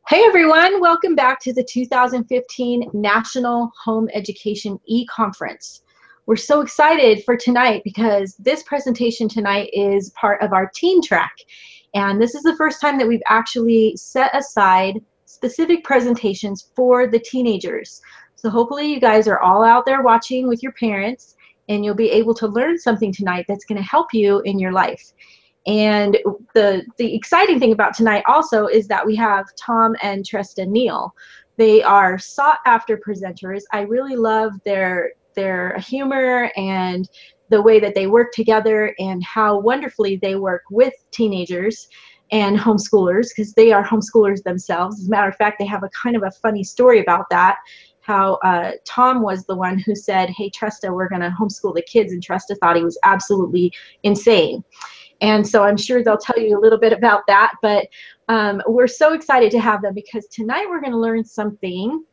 Hey everyone, welcome back to the 2015 National Home Education E-Conference. We're so excited for tonight because this presentation tonight is part of our teen track. And this is the first time that we've actually set aside specific presentations for the teenagers. So hopefully you guys are all out there watching with your parents and you'll be able to learn something tonight that's going to help you in your life. And the exciting thing about tonight also is that we have Thom and Tresta and Neil. They are sought after presenters. I really love their humor and the way that they work together and how wonderfully they work with teenagers and homeschoolers, because they are homeschoolers themselves. As a matter of fact, they have a kind of a funny story about that. How Thom was the one who said, "Hey Tresta, we're going to homeschool the kids," and Tresta thought he was absolutely insane. And so I'm sure they'll tell you a little bit about that, but we're so excited to have them because tonight we're going to learn something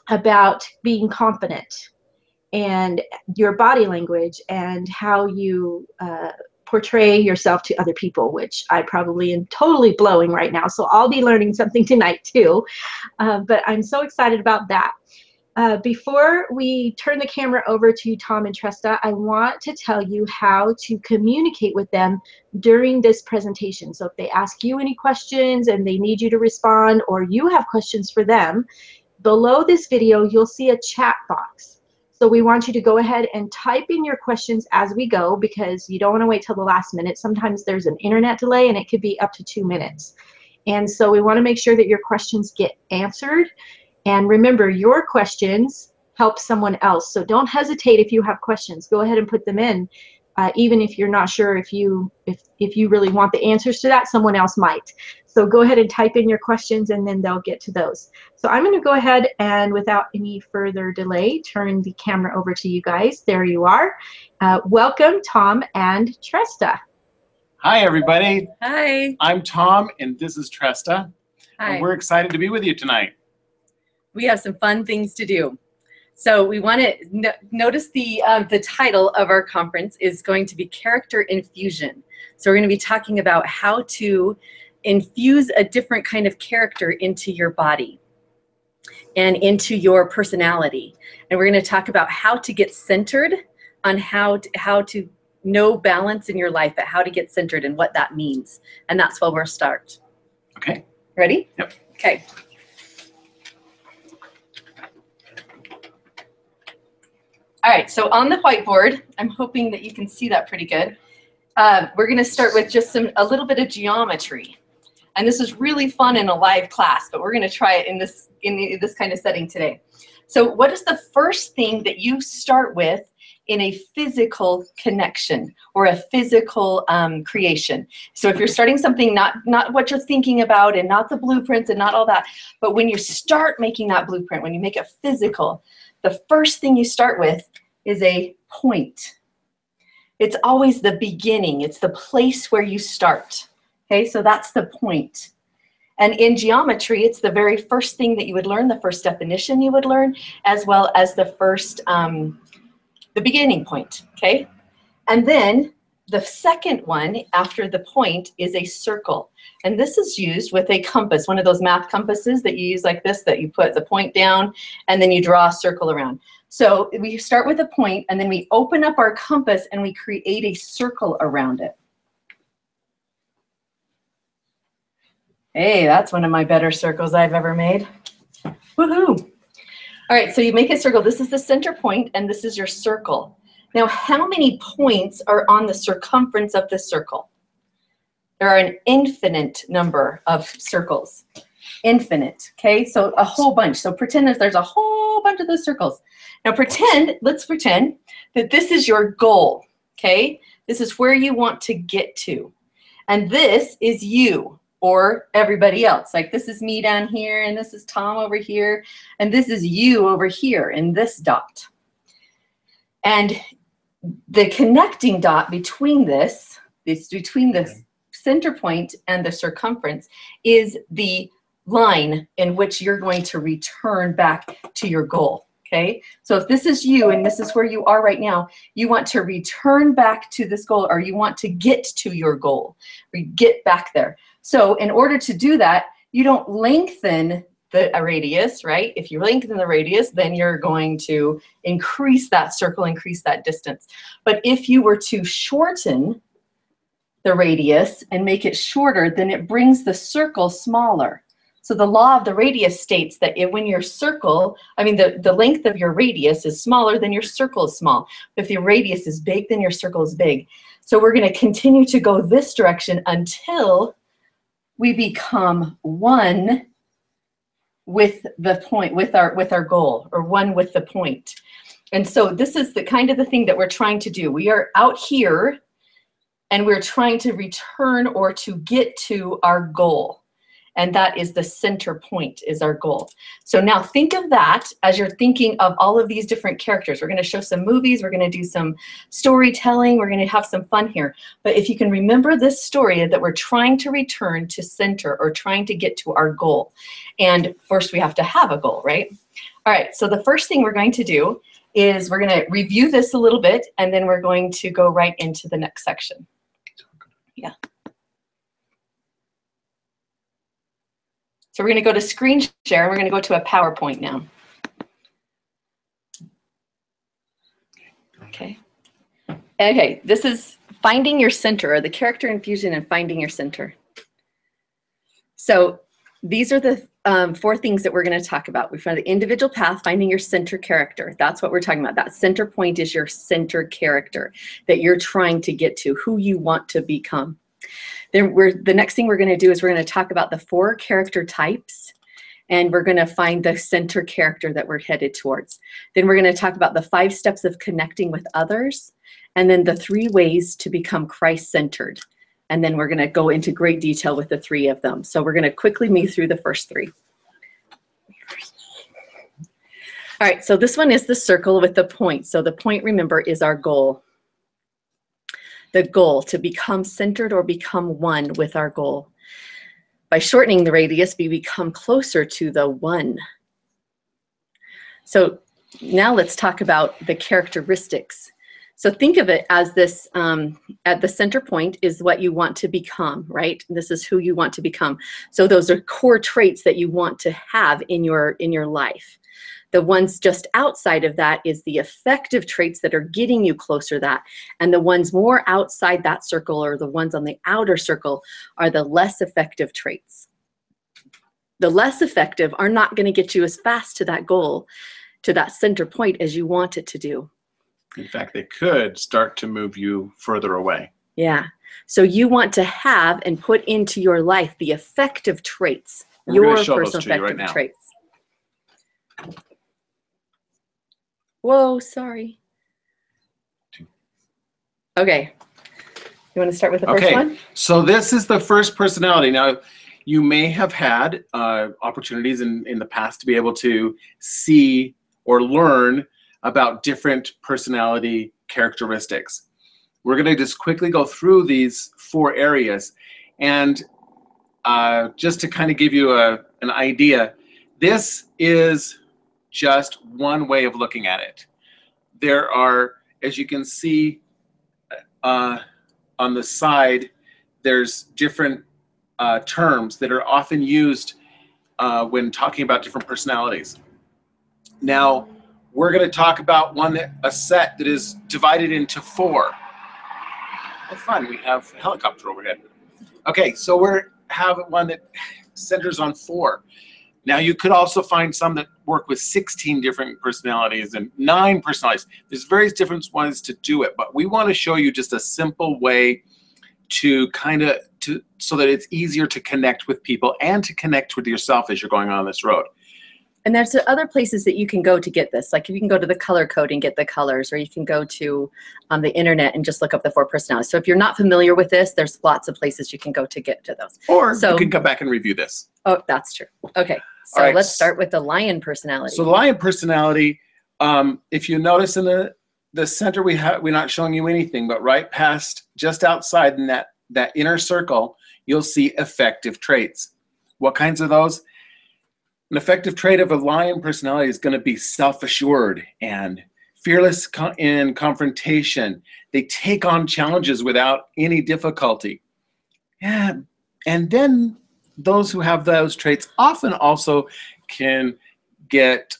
about being confident and your body language and how you portray yourself to other people, which I probably am totally blowing right now. So I'll be learning something tonight too, but I'm so excited about that. Before we turn the camera over to Thom and Tresta, I want to tell you how to communicate with them during this presentation. So if they ask you any questions and they need you to respond, or you have questions for them, below this video you'll see a chat box. So we want you to go ahead and type in your questions as we go, because you don't want to wait till the last minute. Sometimes there's an internet delay and it could be up to 2 minutes. And so we want to make sure that your questions get answered. And remember, your questions help someone else. So don't hesitate if you have questions. Go ahead and put them in. Even if you're not sure if you really want the answers to that, someone else might. So go ahead and type in your questions and then they'll get to those. So I'm going to go ahead and without any further delay, turn the camera over to you guys. There you are. Welcome, Thom and Tresta. Hi, everybody. Hi. I'm Thom and this is Tresta. Hi. And we're excited to be with you tonight. We have some fun things to do. So we want to notice the title of our conference is going to be Character Infusion. So we're going to be talking about how to infuse a different kind of character into your body and into your personality. And we're going to talk about how to get centered, on how to know balance in your life, but how to get centered and what that means. And that's where we'll start. Okay. Ready? Yep. Okay. All right, so on the whiteboard, I'm hoping that you can see that pretty good. We're going to start with just a little bit of geometry. And this is really fun in a live class, but we're going to try it in this kind of setting today. So what is the first thing that you start with in a physical connection or a physical creation? So if you're starting something, not what you're thinking about and not the blueprints and not all that, but when you start making that blueprint, when you make it physical, the first thing you start with is a point. It's always the beginning. It's the place where you start. Okay, so that's the point. And in geometry, it's the very first thing that you would learn, the first definition you would learn, as well as the first, the beginning point, okay? And then the second one after the point is a circle. And this is used with a compass, one of those math compasses that you use like this, that you put the point down and then you draw a circle around. So we start with a point and then we open up our compass and we create a circle around it. Hey, that's one of my better circles I've ever made. Woohoo! All right, so you make a circle. This is the center point and this is your circle. Now, how many points are on the circumference of the circle? There are an infinite number of circles. Infinite, okay? So a whole bunch. So pretend that there's a whole bunch of those circles. Now let's pretend that this is your goal, okay? This is where you want to get to. And this is you or everybody else. Like this is me down here and this is Thom over here and this is you over here in this dot. And the connecting dot between between the center point and the circumference is the line in which you're going to return back to your goal, okay? So if this is you and this is where you are right now, you want to return back to this goal, or you want to get to your goal, or get back there. So in order to do that, You don't lengthen the radius, right? If you lengthen the radius, then you're going to increase that circle, increase that distance. But if you were to shorten the radius and make it shorter, then it brings the circle smaller. So the law of the radius states that when your circle, I mean, the length of your radius is smaller, then your circle is small. If your radius is big, then your circle is big. So we're going to continue to go this direction until we become one with the point, with our goal, or one with the point. And so this is the kind of the thing that we're trying to do. We are out here and we're trying to return or to get to our goal. And that is the center point, is our goal. So now think of that as you're thinking of all of these different characters. We're going to show some movies. We're going to do some storytelling. We're going to have some fun here. But if you can remember this story that we're trying to return to center or trying to get to our goal. And first we have to have a goal, right? All right, so the first thing we're going to do is we're going to review this a little bit, and then we're going to go right into the next section. Yeah. So we're going to go to screen share, and we're going to go to a PowerPoint now. Okay. Okay, this is finding your center, or the character infusion and finding your center. So these are the 4 things that we're going to talk about. We found the individual path, finding your center character. That's what we're talking about. That center point is your center character that you're trying to get to, who you want to become. Then the next thing we're going to do is we're going to talk about the 4 character types, and we're going to find the center character that we're headed towards. Then we're going to talk about the 5 steps of connecting with others, and then the 3 ways to become Christ-centered. And then we're going to go into great detail with the 3 of them. So we're going to quickly move through the first 3. All right, so this one is the circle with the point. So the point, remember, is our goal. The goal, to become centered or become one with our goal. By shortening the radius, we become closer to the one. So now let's talk about the characteristics. So think of it as this, at the center point is what you want to become, right? This is who you want to become. So those are core traits that you want to have in your life. The ones just outside of that is the effective traits that are getting you closer to that. And the ones more outside that circle, or the ones on the outer circle, are the less effective traits. The less effective are not going to get you as fast to that goal, to that center point, as you want it to do. In fact, they could start to move you further away. Yeah. So you want to have and put into your life the effective traits, We're your gonna show personal those to you effective right now. traits. Whoa, sorry. Okay. You want to start with the first one? So this is the first personality. Now, you may have had opportunities in the past to be able to see or learn about different personality characteristics. We're going to just quickly go through these 4 areas. And just to kind of give you an idea, this is just one way of looking at it. There are, as you can see on the side, there's different terms that are often used when talking about different personalities. Now, we're going to talk about a set that is divided into 4. Oh, fun, we have a helicopter overhead. Okay, so we have one that centers on 4. Now, you could also find some that work with 16 different personalities and 9 personalities. There's various different ways to do it, but we want to show you just a simple way to so that it's easier to connect with people and to connect with yourself as you're going on this road. And there's other places that you can go to get this. Like you can go to the color code and get the colors, or you can go to the internet and just look up the 4 personalities. So if you're not familiar with this, there's lots of places you can go to get to those. Or you can come back and review this. Oh, that's true. Okay, so let's start with the lion personality. So the lion personality, if you notice in the center, we're not showing you anything, but right past, just outside in that inner circle, you'll see effective traits. What kinds of those? An effective trait of a lion personality is going to be self-assured and fearless in confrontation. They take on challenges without any difficulty. Yeah. And then those who have those traits often also can get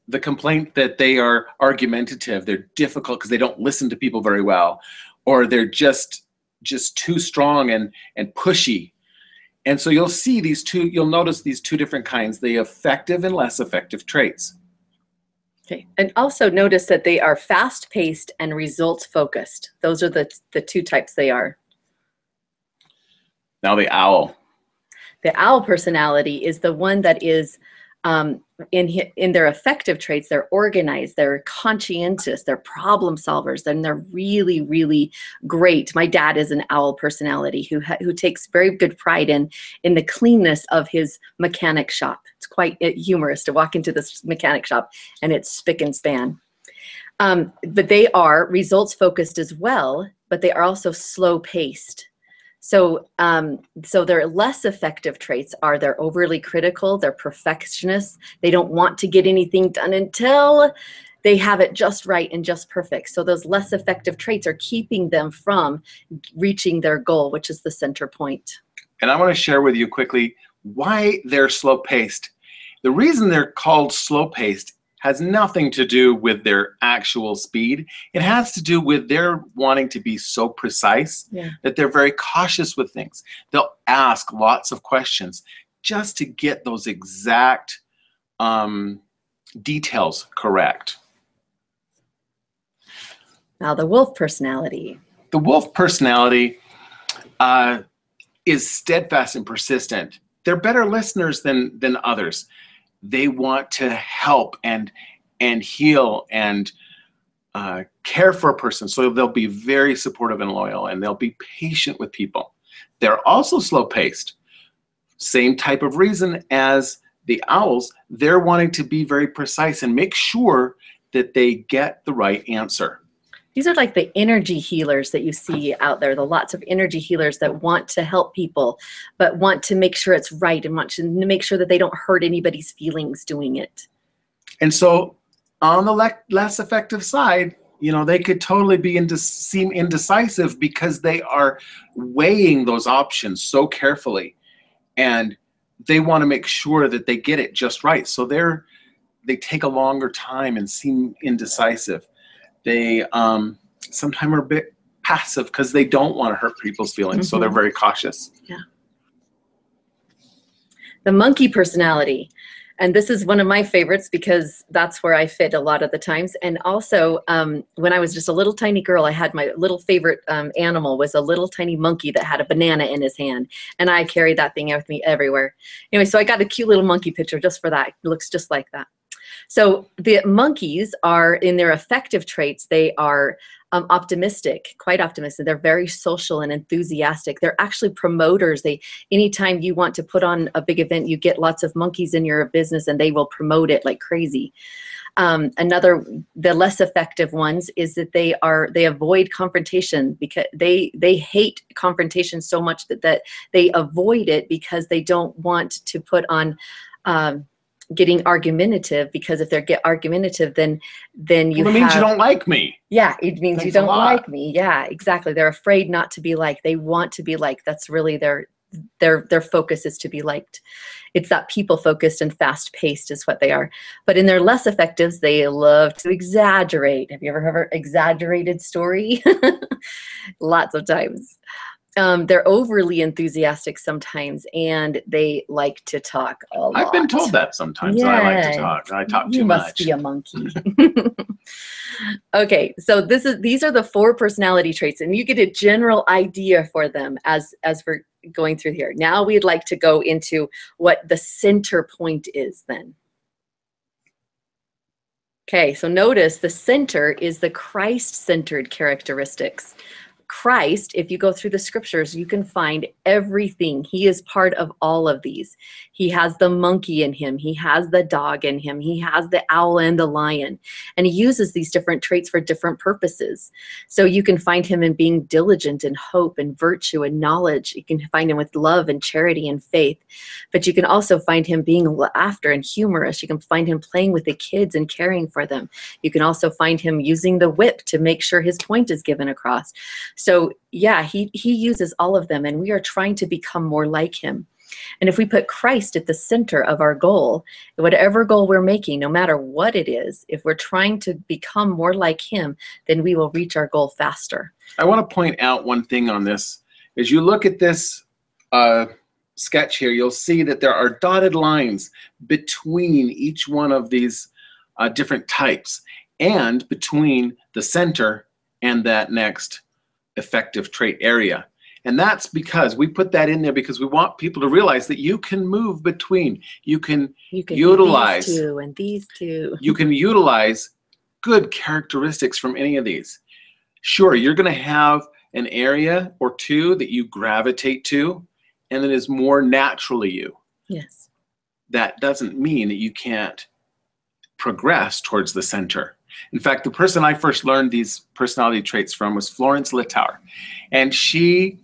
the complaint that they are argumentative. They're difficult because they don't listen to people very well, or they're just too strong and pushy. And so you'll notice these two different kinds, the effective and less effective traits. Okay, and also notice that they are fast-paced and results-focused. Those are the two types they are. Now the owl. The owl personality is the one that is, in their effective traits, they're organized, they're conscientious, they're problem solvers, and they're really, really great. My dad is an owl personality who takes very good pride in the cleanness of his mechanic shop. It's quite humorous to walk into this mechanic shop and it's spick and span. But they are results focused as well, but they are also slow paced. So their less effective traits are they're overly critical, they're perfectionists, they don't want to get anything done until they have it just right and just perfect. So those less effective traits are keeping them from reaching their goal, which is the center point. And I want to share with you quickly why they're slow-paced. The reason they're called slow-paced has nothing to do with their actual speed. It has to do with their wanting to be so precise that they're very cautious with things. They'll ask lots of questions just to get those exact details correct. Now the wolf personality. The wolf personality is steadfast and persistent. They're better listeners than others. They want to help and heal and care for a person. So they'll be very supportive and loyal, and they'll be patient with people. They're also slow-paced. Same type of reason as the owls. They're wanting to be very precise and make sure that they get the right answer. These are like the energy healers that you see out there, the lots of energy healers that want to help people, but want to make sure it's right and want to make sure that they don't hurt anybody's feelings doing it. And so on the less effective side, you know, they could totally seem indecisive because they are weighing those options so carefully, and they want to make sure that they get it just right. So they take a longer time and seem indecisive. They sometimes are a bit passive because they don't want to hurt people's feelings, so they're very cautious. Yeah. The monkey personality. And this is one of my favorites because that's where I fit a lot of the times. And also, when I was just a little tiny girl, I had my little favorite animal was a little tiny monkey that had a banana in his hand. And I carried that thing with me everywhere. Anyway, so I got a cute little monkey picture just for that. It looks just like that. So the monkeys are, in their effective traits, they are optimistic, quite optimistic. They're very social and enthusiastic. They're actually promoters. Anytime you want to put on a big event, you get lots of monkeys in your business and they will promote it like crazy. The less effective ones is that they avoid confrontation because they hate confrontation so much that they avoid it because they don't want to put on getting argumentative, because if they get argumentative, then it means you don't like me. Yeah, it means you don't like me. Yeah, exactly. They're afraid not to be liked. They want to be liked. That's really their focus, is to be liked. It's that people focused and fast paced is what they are. But in their less effectives, they love to exaggerate. Have you ever heard an exaggerated story? Lots of times. They're overly enthusiastic sometimes, and they like to talk a lot. I've been told that sometimes. Yeah. I like to talk. I talk too much. You must be a monkey. Okay, so these are the 4 personality traits, and you get a general idea for them as we're going through here. Now we'd like to go into what the center point is then. Okay, so notice the center is the Christ-centered characteristics. Christ, if you go through the scriptures, you can find everything. He is part of all of these. He has the monkey in him. He has the dog in him. He has the owl and the lion. And he uses these different traits for different purposes. So you can find him in being diligent and hope and virtue and knowledge. You can find him with love and charity and faith. But you can also find him being laughter and humorous. You can find him playing with the kids and caring for them. You can also find him using the whip to make sure his point is given across. So yeah, he uses all of them, and we are trying to become more like him. And if we put Christ at the center of our goal, whatever goal we're making, no matter what it is, if we're trying to become more like him, then we will reach our goal faster. I want to point out one thing on this. As you look at this sketch here, you'll see that there are dotted lines between each one of these different types, and between the center and that next effective trait area. And that's because we put that in there because we want people to realize that you can move between. You can utilize these two and these two. You can utilize good characteristics from any of these. Sure, you're going to have an area or two that you gravitate to, and that is more naturally you. Yes. That doesn't mean that you can't progress towards the center. In fact, the person I first learned these personality traits from was Florence Littauer. And she's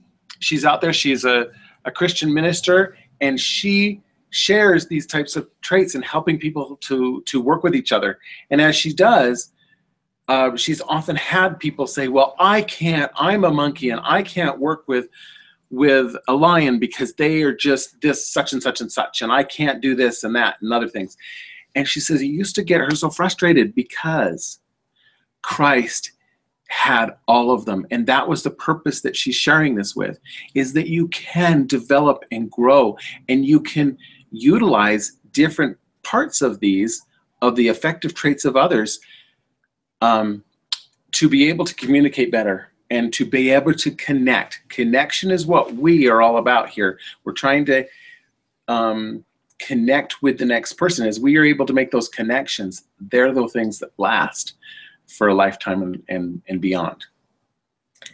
out there, she's a Christian minister, and she shares these types of traits in helping people to work with each other. And as she does, she's often had people say, well, I'm a monkey and I can't work with a lion because they are just this such and such and such, and I can't do this and that and other things. And she says it used to get her so frustrated because Christ had all of them. And that was the purpose that she's sharing this with, is that you can develop and grow, and you can utilize different parts of these, of the effective traits of others, to be able to communicate better and to be able to connect. Connection is what we are all about here. We're trying to connect with the next person. As we are able to make those connections, they're the things that last for a lifetime and beyond.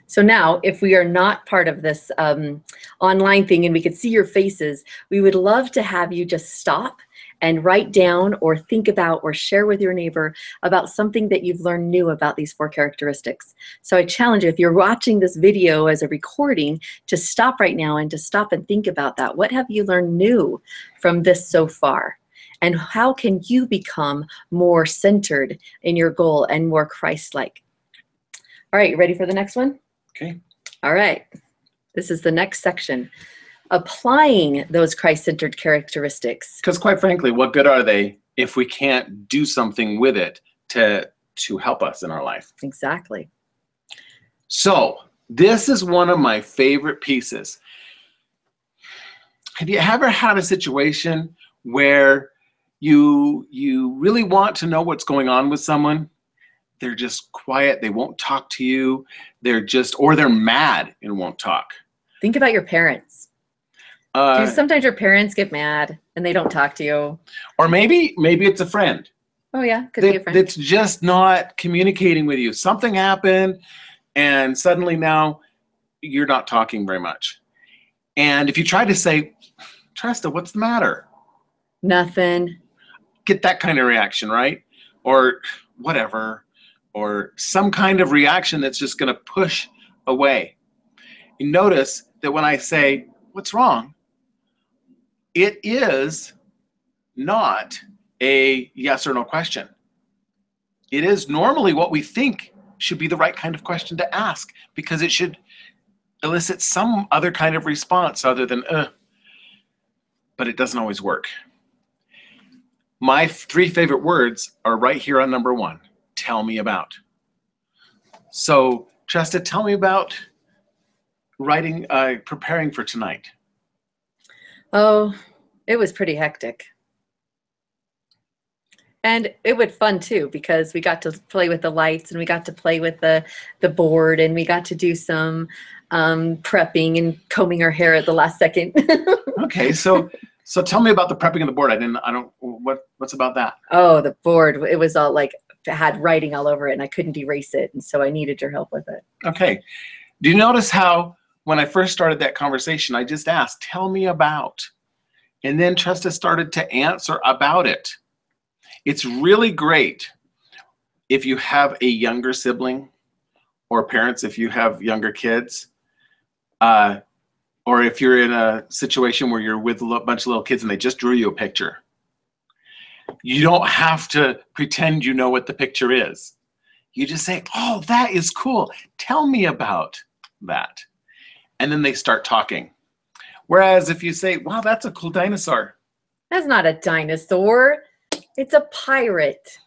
So now, if we are not part of this online thing and we could see your faces, we would love to have you just stop and write down or think about or share with your neighbor about something that you've learned new about these 4 characteristics. So I challenge you, if you're watching this video as a recording, to stop right now and to stop and think about that. What have you learned new from this so far? And how can you become more centered in your goal and more Christ-like? All right, you ready for the next one? Okay. All right. This is the next section. Applying those Christ-centered characteristics. Because quite frankly, what good are they if we can't do something with it to help us in our life? Exactly. So this is one of my favorite pieces. Have you ever had a situation where you really want to know what's going on with someone? They're just quiet, they won't talk to you, or they're mad and won't talk. Think about your parents. Sometimes your parents get mad and they don't talk to you. Or maybe it's a friend. Oh yeah, could be a friend. That's just not communicating with you. Something happened and suddenly now you're not talking very much. And if you try to say, Tresta, what's the matter? Nothing. Get that kind of reaction, right? Or whatever. Or some kind of reaction that's just going to push away. You notice that when I say, what's wrong? It is not a yes or no question. It is normally what we think should be the right kind of question to ask, because it should elicit some other kind of response other than, but it doesn't always work. My 3 favorite words are right here on number 1. Tell me about. So, Tresta, tell me about preparing for tonight. Oh, it was pretty hectic. And it was fun too, because we got to play with the lights and we got to play with the board, and we got to do some prepping and combing our hair at the last second. Okay, so tell me about the prepping of the board. What's about that? Oh, the board, it was all like, had writing all over it and I couldn't erase it, and so I needed your help with it. Okay. Do you notice how when I first started that conversation, I just asked, tell me about, and then Tresta started to answer about it. It's really great if you have a younger sibling, or parents if you have younger kids, or if you're in a situation where you're with a bunch of little kids and they just drew you a picture. You don't have to pretend you know what the picture is. You just say, oh, that is cool. Tell me about. that. And then they start talking. Whereas if you say, wow, that's a cool dinosaur. That's not a dinosaur. It's a pirate.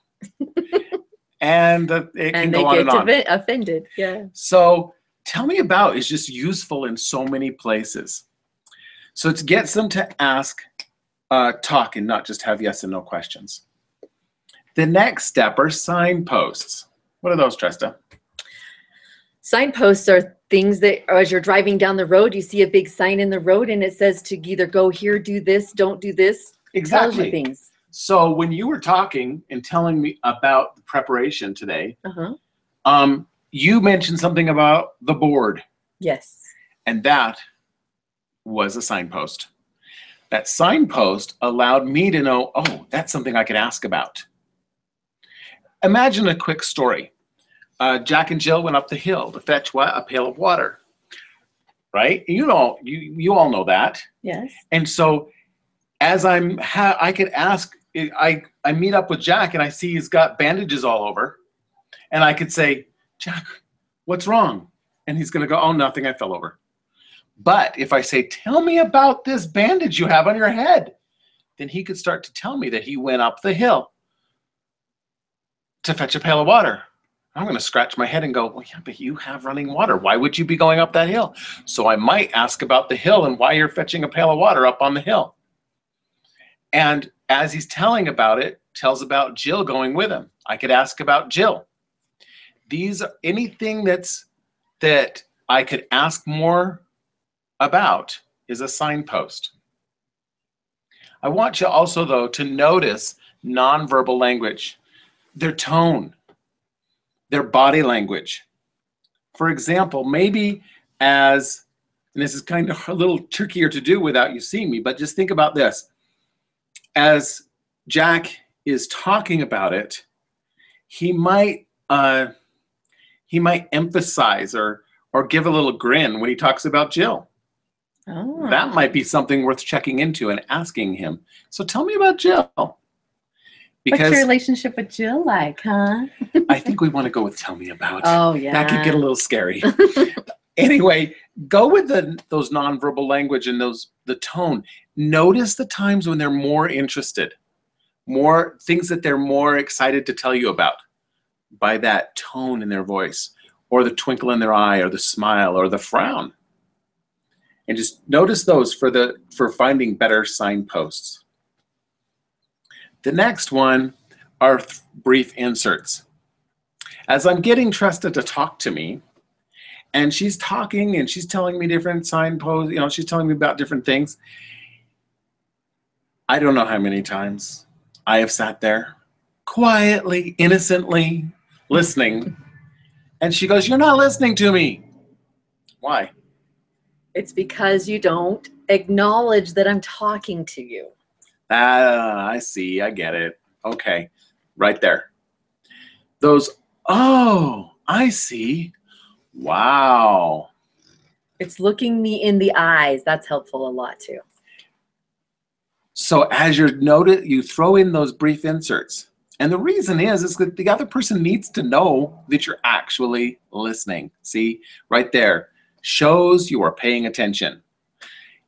And it can go on and on. And they get offended. Yeah. So tell me about is just useful in so many places. So it gets them to ask, talk, and not just have yes and no questions. The next step are signposts. What are those, Tresta? Signposts are things that as you're driving down the road, you see a big sign in the road and it says to either go here, do this, don't do this. Exactly. Tells you things. So when you were talking and telling me about the preparation today, you mentioned something about the board. Yes. And that was a signpost. That signpost allowed me to know, oh, that's something I could ask about. Imagine a quick story. Jack and Jill went up the hill to fetch what? A pail of water. Right? You all know that. Yes. And so as I could ask, I meet up with Jack and I see he's got bandages all over. And I could say, Jack, what's wrong? And he's going to go, oh, nothing, I fell over. But if I say, tell me about this bandage you have on your head, then he could start to tell me that he went up the hill to fetch a pail of water. I'm going to scratch my head and go, well, yeah, but you have running water. Why would you be going up that hill? So I might ask about the hill and why you're fetching a pail of water up on the hill. And as he's telling about it, tells about Jill going with him. I could ask about Jill. These are anything that I could ask more about is a signpost. I want you also, though, to notice nonverbal language, their tone, their body language. For example, maybe and this is kind of a little trickier to do without you seeing me, but just think about this. As Jack is talking about it, he might emphasize or give a little grin when he talks about Jill. Oh. That might be something worth checking into and asking him. So tell me about Jill. Because what's your relationship with Jill like, huh? I think we want to go with tell me about. Oh, yeah. That could get a little scary. Anyway, go with those nonverbal language and the tone. Notice the times when they're more interested, more things that they're more excited to tell you about by that tone in their voice, or the twinkle in their eye, or the smile, or the frown. And just notice those for finding better signposts. The next one are brief inserts. As I'm getting Tresta to talk to me, and she's talking and she's telling me different signposts, she's telling me about different things. I don't know how many times I have sat there quietly, innocently listening, and she goes, "You're not listening to me." Why? It's because you don't acknowledge that I'm talking to you. I see. I get it. Okay. Right there. Those, oh, I see. Wow. It's looking me in the eyes. That's helpful a lot too. So as you throw in those brief inserts. And the reason is that the other person needs to know that you're actually listening. See, right there. Shows you are paying attention.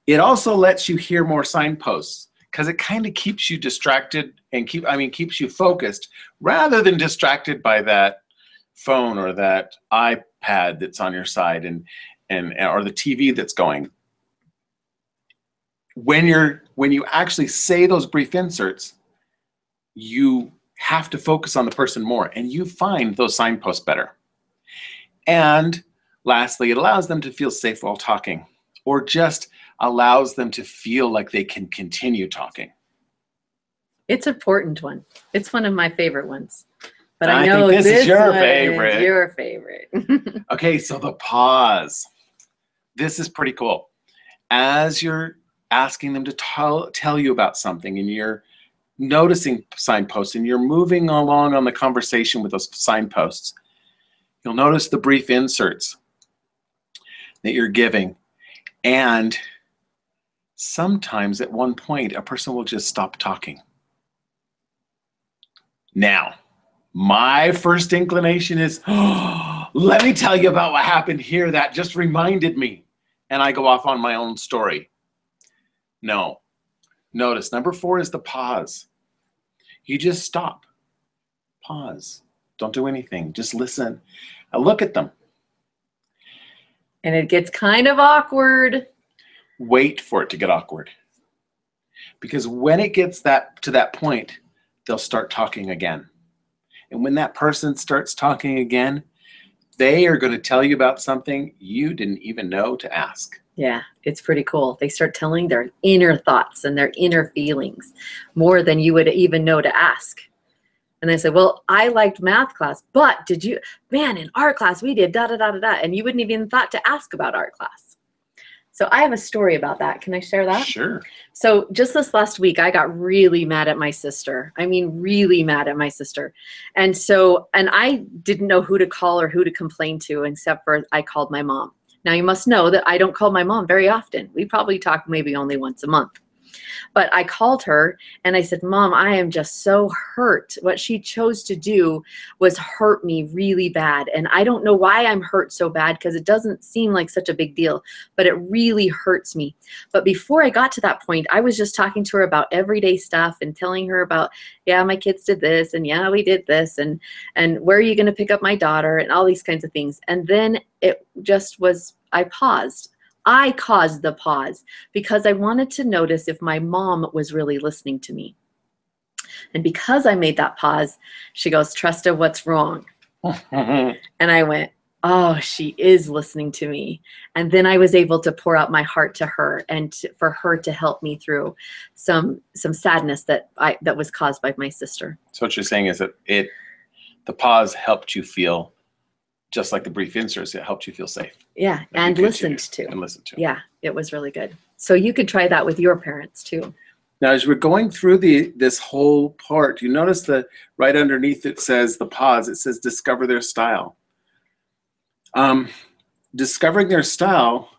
It also lets you hear more signposts because it kind of keeps you distracted and keeps you focused rather than distracted by that phone or that iPad that's on your side or the TV that's going. When you actually say those brief inserts, you have to focus on the person more and you find those signposts better. And lastly, it allows them to feel safe while talking, or just allows them to feel like they can continue talking. It's an important one. It's one of my favorite ones. But I know think this is your one favorite. Is your favorite. Okay, so the pause. This is pretty cool. As you're asking them to tell you about something and you're noticing signposts and you're moving along on the conversation with those signposts, you'll notice the brief inserts that you're giving. And sometimes at one point, a person will just stop talking. Now, my first inclination is, oh, let me tell you about what happened here that just reminded me. And I go off on my own story. No. Notice, number 4 is the pause. You just stop. Pause. Don't do anything. Just listen. And look at them. And it gets kind of awkward. Wait for it to get awkward. Because when it gets to that point, they'll start talking again. And when that person starts talking again, they are going to tell you about something you didn't even know to ask. Yeah, it's pretty cool. They start telling their inner thoughts and their inner feelings more than you would even know to ask. And they say, well, I liked math class, but did you, man, in art class we did da da da da da, and you wouldn't even thought to ask about art class. So I have a story about that. Can I share that? Sure. So just this last week, I got really mad at my sister. I mean, really mad at my sister. And I didn't know who to call or who to complain to, except for I called my mom. Now you must know that I don't call my mom very often. We probably talk maybe only once a month. But I called her and I said, Mom, I am just so hurt. What she chose to do was hurt me really bad. And I don't know why I'm hurt so bad, because it doesn't seem like such a big deal, but it really hurts me. But before I got to that point, I was just talking to her about everyday stuff and telling her about, yeah, my kids did this, and yeah, we did this, and where are you going to pick up my daughter, and all these kinds of things. And then it just was, I paused. I caused the pause because I wanted to notice if my mom was really listening to me. And because I made that pause, she goes, Tresta, what's wrong? And I went, oh, she is listening to me. And then I was able to pour out my heart to her and for her to help me through some sadness that was caused by my sister. So what you're saying is that the pause helped you feel, just like the brief inserts, it helped you feel safe. Yeah, and listened to. And listened to. Yeah, it was really good. So you could try that with your parents too. Now, as we're going through this whole part, you notice that right underneath it says the pause. It says discover their style. Discovering their style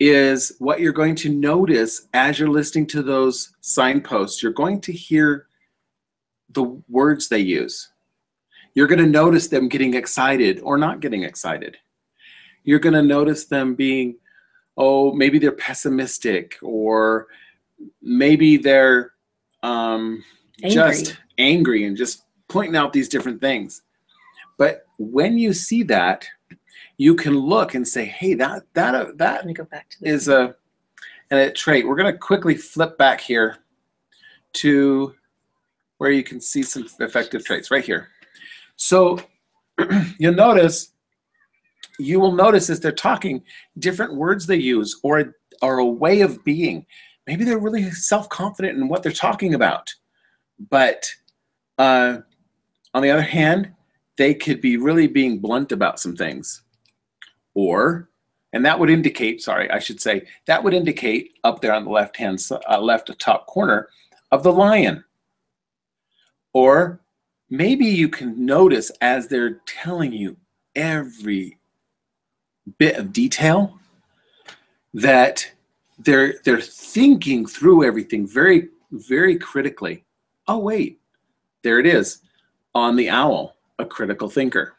is what you're going to notice as you're listening to those signposts. You're going to hear the words they use. You're going to notice them getting excited or not getting excited. You're going to notice them being, oh, maybe they're pessimistic, or maybe they're just angry and just pointing out these different things. But when you see that, you can look and say, hey, that Let me go back to is a trait. We're going to quickly flip back here to where you can see some effective traits right here. So you will notice as they're talking, different words they use or a way of being. Maybe they're really self-confident in what they're talking about. But on the other hand, they could be really being blunt about some things. And that would indicate, that would indicate up there on the left top corner of the lion. Or maybe you can notice as they're telling you every bit of detail that they're thinking through everything very, very critically. Oh, wait, there it is on the owl, a critical thinker.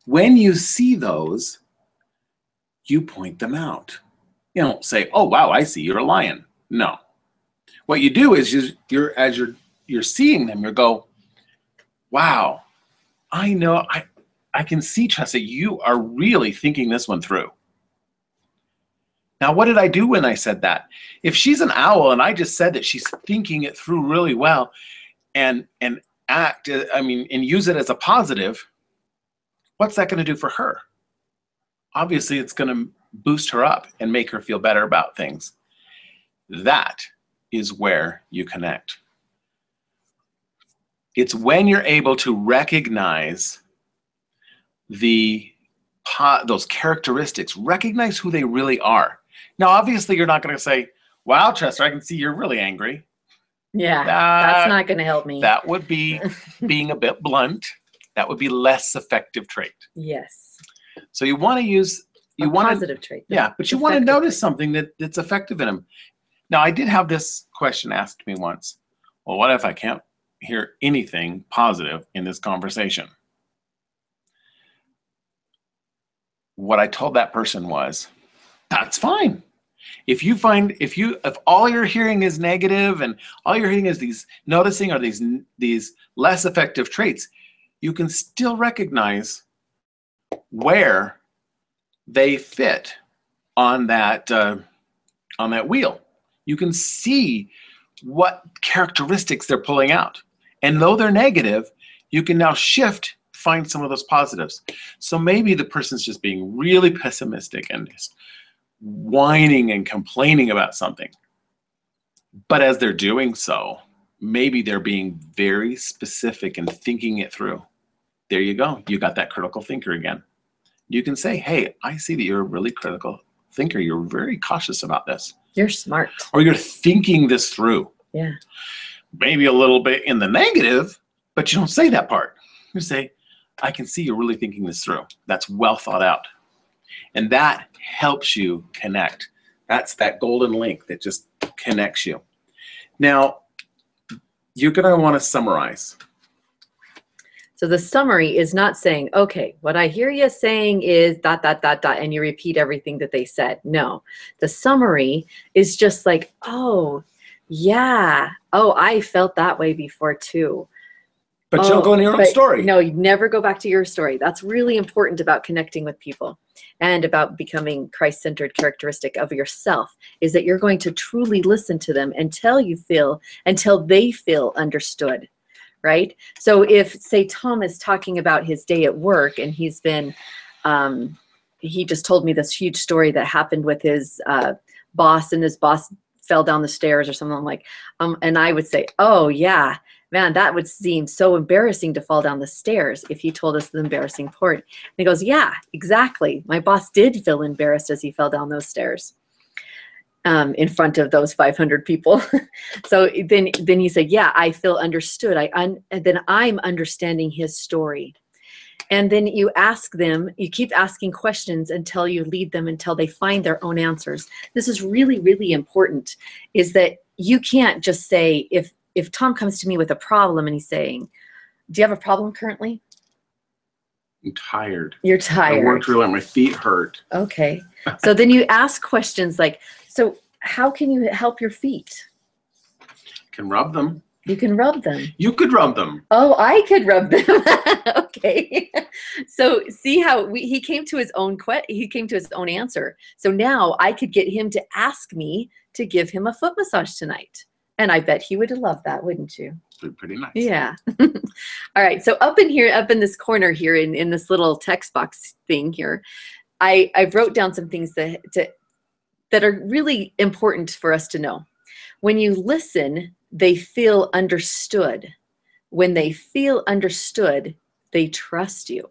When you see those, you point them out. You don't say, oh, wow, I see you're a lion. No. What you do is as you're seeing them, you go, wow, I know, I can see, Tresta, you are really thinking this one through. Now, what did I do when I said that? If she's an owl and I just said that she's thinking it through really well and use it as a positive, what's that going to do for her? Obviously, it's going to boost her up and make her feel better about things. That is where you connect. It's when you're able to recognize those characteristics, recognize who they really are. Now, obviously, you're not going to say, wow, Tresta, I can see you're really angry. Yeah, that's not going to help me. That would be being a bit blunt. That would be less effective trait. Yes. So you want to use positive trait. Yeah, but you want to notice something that's effective in them. Now, I did have this question asked me once. Well, what if I can't hear anything positive in this conversation? what I told that person was, that's fine. If all you're hearing is negative and all you're hearing is these less effective traits, you can still recognize where they fit on that wheel. You can see what characteristics they're pulling out. And though they're negative, you can now find some of those positives. So maybe the person's just being really pessimistic and just whining and complaining about something. But as they're doing so, maybe they're being very specific and thinking it through. There you go. You got that critical thinker again. You can say, hey, I see that you're a really critical thinker. You're very cautious about this. You're smart. Or you're thinking this through. Yeah. Maybe a little bit in the negative, but you don't say that part. You say, I can see you're really thinking this through. That's well thought out. And that helps you connect. That's that golden link that just connects you. Now, you're going to want to summarize. So the summary is not saying, okay, what I hear you saying is ... and you repeat everything that they said. No, the summary is just like, oh, yeah. Oh, I felt that way before too. But you don't go in your own story. No, you never go back to your story. That's really important about connecting with people and about becoming Christ-centered characteristic of yourself, is that you're going to truly listen to them until they feel understood, right? So if, say, Tom is talking about his day at work and he's been, he just told me this huge story that happened with his boss, and his boss fell down the stairs or something like, and I would say, oh yeah, man, that would seem so embarrassing to fall down the stairs if he told us the embarrassing part. And he goes, yeah, exactly. My boss did feel embarrassed as he fell down those stairs in front of those 500 people. So then he said, yeah, I feel understood. And then I'm understanding his story. And then you ask them, you keep asking questions until you lead them until they find their own answers. This is really, really important, is that you can't just say, if Tom comes to me with a problem and he's saying, do you have a problem currently? I'm tired. You're tired. I worked really hard. My feet hurt. Okay. So then you ask questions like, so how can you help your feet? Can rub them. You can rub them. You could rub them. Oh, I could rub them. Okay. So see how he came to his own answer. So now I could get him to ask me to give him a foot massage tonight. And I bet he would have loved that, wouldn't you? Pretty nice. Yeah. All right. So up in this corner here, in this little text box thing here, I wrote down some things that are really important for us to know. When you listen, they feel understood. When they feel understood, they trust you.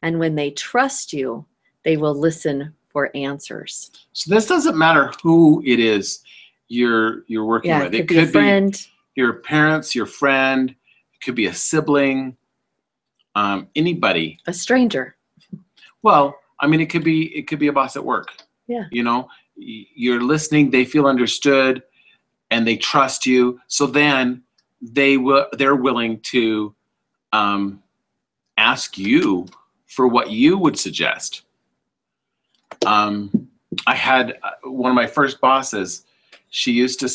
And when they trust you, they will listen for answers. So this doesn't matter who it is you're working with. It could be a friend, your parents, your friend, it could be a sibling, anybody. a stranger. Well, I mean, it could be a boss at work. Yeah. You know, you're listening, they feel understood, and they trust you. So then they're willing to ask you for what you would suggest. I had one of my first bosses. She used to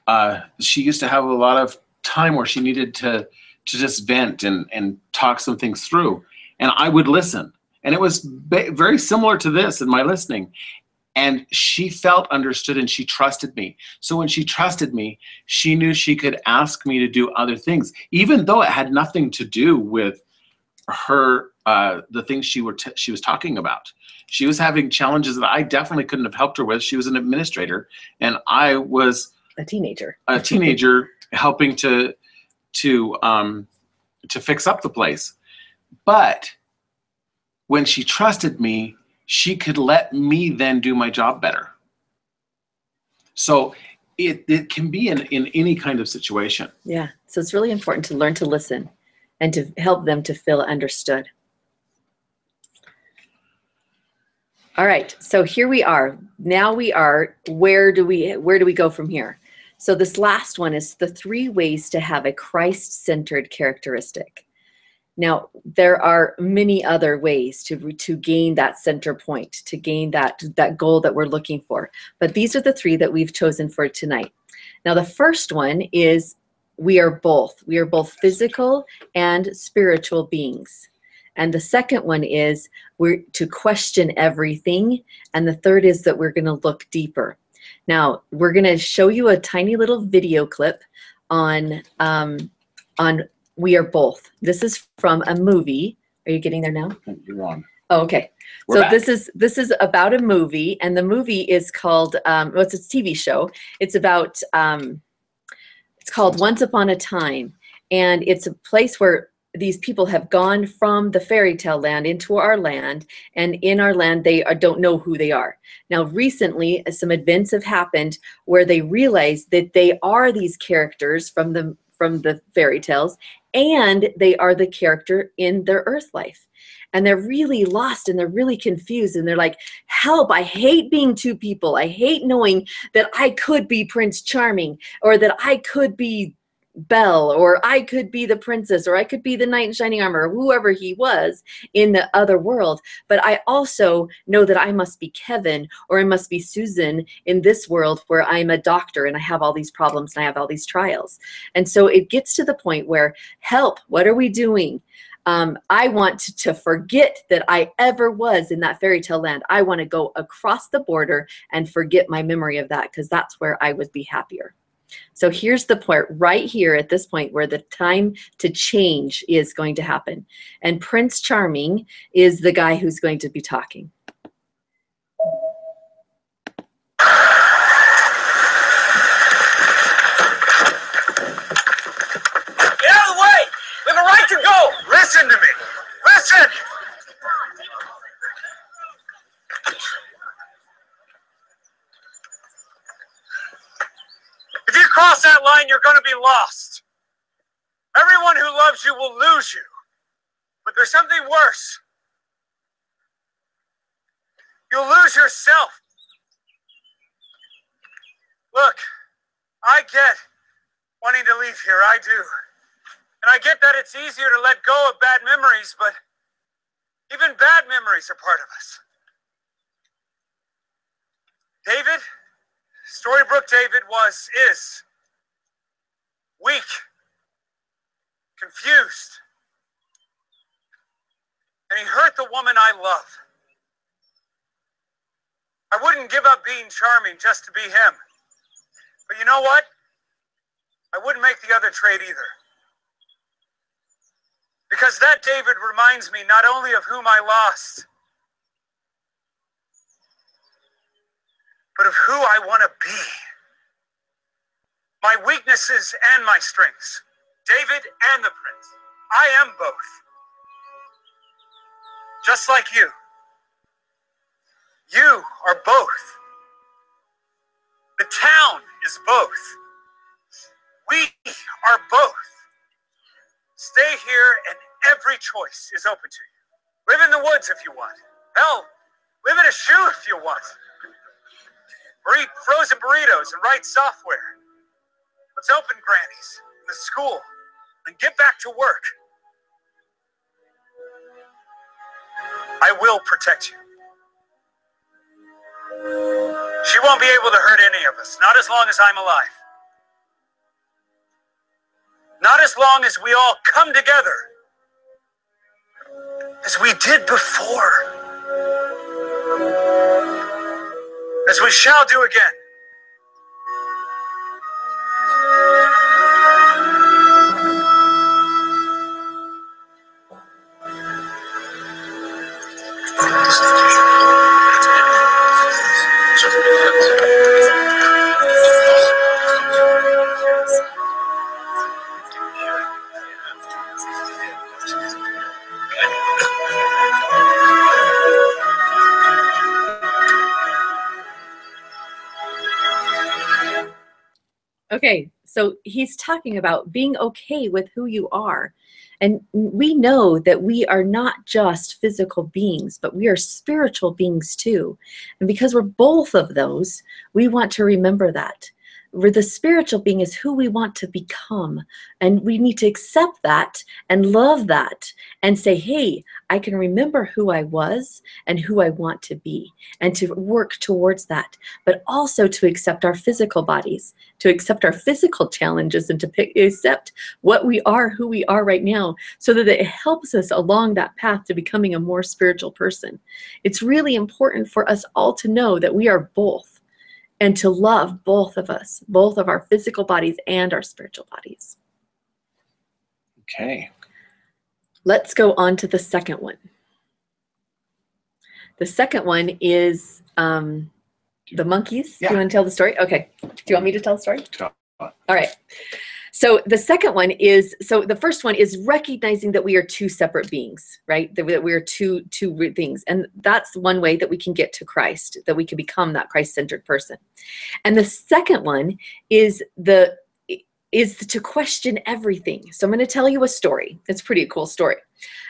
have a lot of time where she needed to just vent and talk some things through. And I would listen. And it was very similar to this in my listening. And she felt understood and she trusted me. So when she trusted me, she knew she could ask me to do other things, even though it had nothing to do with her, the things she was talking about. She was having challenges that I definitely couldn't have helped her with. She was an administrator, and I was a teenager. Helping to fix up the place. But when she trusted me, she could let me then do my job better. So it can be in any kind of situation. Yeah. So it's really important to learn to listen and to help them to feel understood. All right, so here we are. Now we are, where do we go from here? So this last one is the 3 ways to have a Christ-centered characteristic. Now, there are many other ways to gain that center point, to gain that goal that we're looking for. But these are the three that we've chosen for tonight. Now, the first one is we are both. We are both physical and spiritual beings. And the second one is we're to question everything. And the third is that we're going to look deeper. Now, we're going to show you a tiny little video clip on We Are Both. This is from a movie. Are you getting there now? You're on. Oh, okay. We're so back. this is about a movie, and the movie is called well, it's a TV show. It's about it's called Once Upon a Time, and it's a place where these people have gone from the fairy tale land into our land, and in our land they don't know who they are. Now, recently, some events have happened where they realize that they are these characters from the fairy tales, and they are the character in their earth life. And they're really lost and they're really confused, and they're like, help, I hate being two people. I hate knowing that I could be Prince Charming, or that I could be Belle, or I could be the princess, or I could be the knight in shining armor, or whoever he was in the other world. But I also know that I must be Kevin, or I must be Susan in this world where I'm a doctor and I have all these problems and I have all these trials. And so it gets to the point where, help, what are we doing? I want to forget that I ever was in that fairy tale land. I want to go across the border and forget my memory of that, because that's where I would be happier. So here's the point right here at this point where the time to change is going to happen. And Prince Charming is the guy who's going to be talking. Get out of the way! We have a right to go! Listen to me! Listen! If you cross that line, you're going to be lost. Everyone who loves you will lose you. But there's something worse. You'll lose yourself. Look, I get wanting to leave here, I do. And I get that it's easier to let go of bad memories, but even bad memories are part of us. David, Storybrooke David is weak, confused, and he hurt the woman I love. I wouldn't give up being charming just to be him. But you know what? I wouldn't make the other trade either. Because that David reminds me not only of whom I lost, but of who I want to be. My weaknesses and my strengths. David and the prince. I am both. Just like you. You are both. The town is both. We are both. Stay here and every choice is open to you. Live in the woods if you want. Hell, live in a shoe if you want. Or eat frozen burritos and write software. Let's open Granny's, the school, and get back to work. I will protect you. She won't be able to hurt any of us, not as long as I'm alive. Not as long as we all come together, as we did before, as we shall do again. Okay, so he's talking about being okay with who you are. And we know that we are not just physical beings, but we are spiritual beings too. And because we're both of those, we want to remember that. The spiritual being is who we want to become. And we need to accept that and love that and say, hey, I can remember who I was and who I want to be, and to work towards that. But also to accept our physical bodies, to accept our physical challenges, and to accept what we are, who we are right now, so that it helps us along that path to becoming a more spiritual person. It's really important for us all to know that we are both, and to love both of us, both of our physical bodies and our spiritual bodies. Okay. Let's go on to the second one. The second one is the monkeys. Yeah. Do you want to tell the story? Okay. Do you want me to tell the story? Tell. All right. So the second one is, so the first one is recognizing that we are two separate beings, right? That we are two things. And that's one way that we can get to Christ, that we can become that Christ-centered person. And the second one is to question everything. So I'm going to tell you a story. It's a pretty cool story.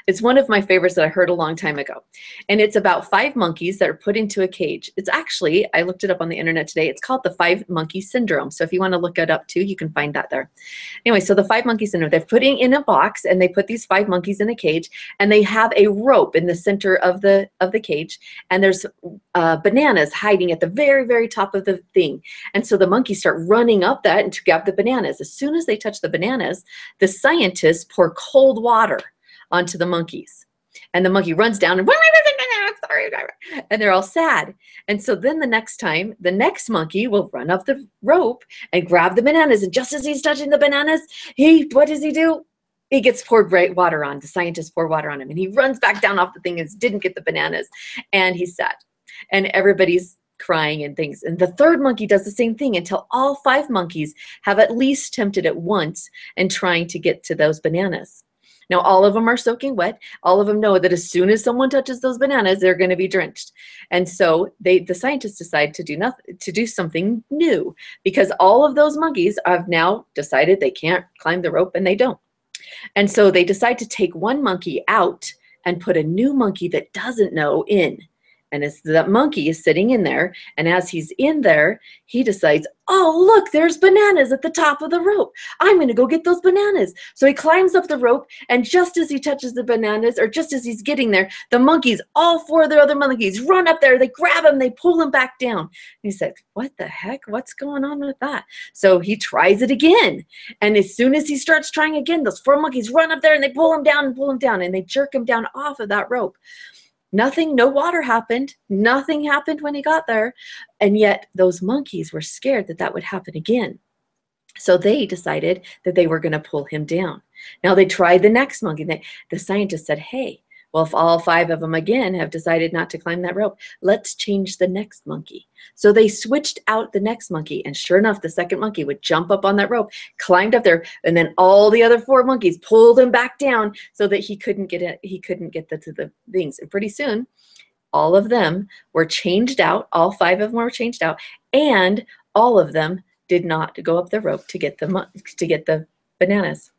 It's one of my favorites that I heard a long time ago. And it's about 5 monkeys that are put into a cage. It's actually, I looked it up on the internet today. It's called the 5 monkey syndrome. So if you want to look it up too, you can find that there. Anyway, so the 5 monkey syndrome, they're putting in a box, and they put these 5 monkeys in a cage, and they have a rope in the center of the cage. And there's bananas hiding at the very, very top of the thing. And so the monkeys start running up that and to grab the bananas. As soon as they touch the bananas, the scientists pour cold water onto the monkeys, and the monkey runs down and and they're all sad. And so then the next time, the next monkey will run up the rope and grab the bananas, and just as he's touching the bananas, what does he do? He gets poured bright water on. The scientists pour water on him, and he runs back down off the thing and didn't get the bananas, and he's sad, and everybody's crying and things. And the third monkey does the same thing until all 5 monkeys have at least attempted it once and trying to get to those bananas. Now, all of them are soaking wet. All of them know that as soon as someone touches those bananas, they're going to be drenched. And so the scientists decide to do something new, because all of those monkeys have now decided they can't climb the rope, and they don't. And so they decide to take one monkey out and put a new monkey that doesn't know in. And as that monkey is sitting in there, and as he's in there, he decides, oh, look, there's bananas at the top of the rope. I'm going to go get those bananas. So he climbs up the rope, and just as he touches the bananas, or just as he's getting there, the monkeys, all 4 of the other monkeys, run up there. They grab him. They pull him back down. And he said, what the heck? What's going on with that? So he tries it again. And as soon as he starts trying again, those 4 monkeys run up there, and they pull him down, and they jerk him down off of that rope. Nothing, no water happened. Nothing happened when he got there. And yet those monkeys were scared that that would happen again. So they decided that they were going to pull him down. Now they tried the next monkey. The scientist said, hey, well, if all 5 of them again have decided not to climb that rope, let's change the next monkey. So they switched out the next monkey, and sure enough, the second monkey would jump up on that rope, climbed up there, and then all the other 4 monkeys pulled him back down so that he couldn't get it. He couldn't get to the things. And pretty soon, all of them were changed out. All 5 of them were changed out, and all of them did not go up the rope to get the bananas.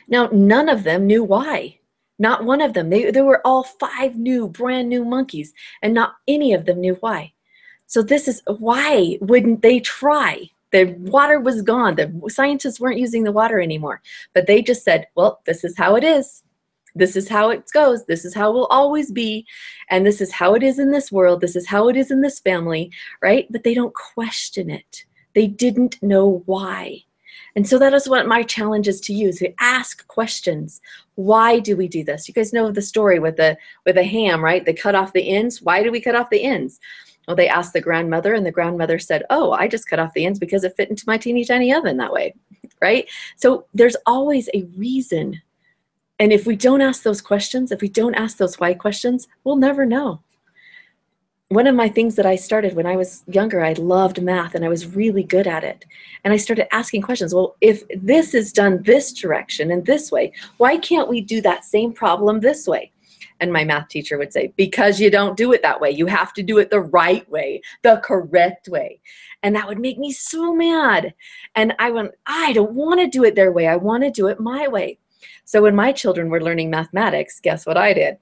Now, none of them knew why. Not one of them. They were all 5 new, brand new monkeys, and not any of them knew why. So this is why wouldn't they try? The water was gone. The scientists weren't using the water anymore, but they just said, well, this is how it is. This is how it goes. This is how it will always be. And this is how it is in this world. This is how it is in this family, right? But they don't question it. They didn't know why. And so that is what my challenge is to you, is to ask questions. Why do we do this? You guys know the story with a ham, right? They cut off the ends. Why do we cut off the ends? Well, they asked the grandmother, and the grandmother said, oh, I just cut off the ends because it fit into my teeny tiny oven that way, right? So there's always a reason. And if we don't ask those questions, if we don't ask those why questions, we'll never know. One of my things that I started when I was younger, I loved math, and I was really good at it. And I started asking questions. Well, if this is done this direction and this way, why can't we do that same problem this way? And my math teacher would say, because you don't do it that way. You have to do it the right way, the correct way. And that would make me so mad. And I went, I don't want to do it their way. I want to do it my way. So when my children were learning mathematics, guess what I did?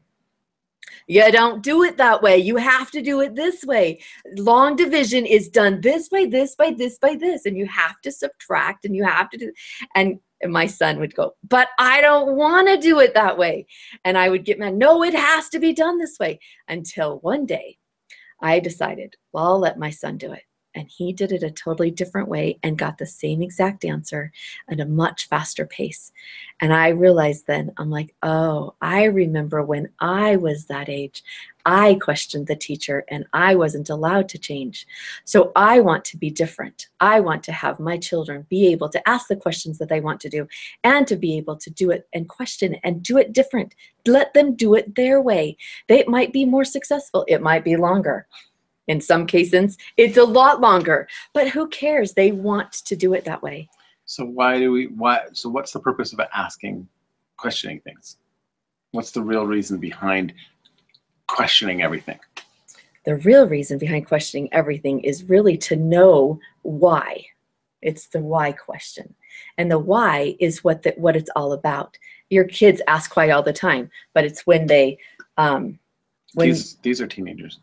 You don't do it that way. You have to do it this way. Long division is done this way, this by this by this. And you have to subtract and you have to do. And my son would go, but I don't want to do it that way. And I would get mad. No, it has to be done this way. Until one day I decided, well, I'll let my son do it. And he did it a totally different way and got the same exact answer at a much faster pace. And I realized then, I'm like, oh, I remember when I was that age, I questioned the teacher and I wasn't allowed to change. So I want to be different. I want to have my children be able to ask the questions that they want to do and to be able to do it and question and do it different. Let them do it their way. They might be more successful. It might be longer. In some cases, it's a lot longer, but who cares? They want to do it that way. So so what's the purpose of questioning things? What's the real reason behind questioning everything? The real reason behind questioning everything is really to know why. It's the why question. And the why is what it's all about. Your kids ask why all the time, but it's when they, these are teenagers.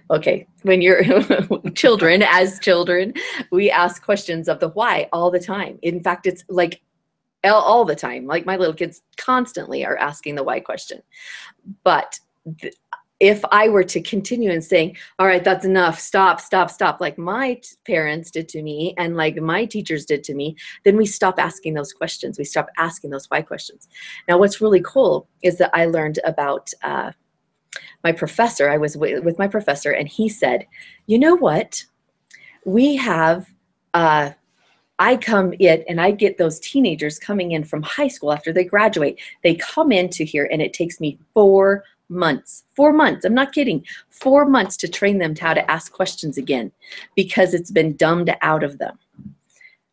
Okay, when you're children, as children, we ask questions of the why all the time. In fact, it's like all the time. Like my little kids constantly are asking the why question. But if I were to continue and saying, all right, that's enough, stop, stop, stop, like my parents did to me and like my teachers did to me, then we stop asking those questions. We stop asking those why questions. Now, what's really cool is that I learned about my professor. I was with my professor and he said, you know what? We have, I come in and I get those teenagers coming in from high school after they graduate. They come into here and it takes me 4 months. 4 months. I'm not kidding. 4 months to train them to how to ask questions again because it's been dumbed out of them.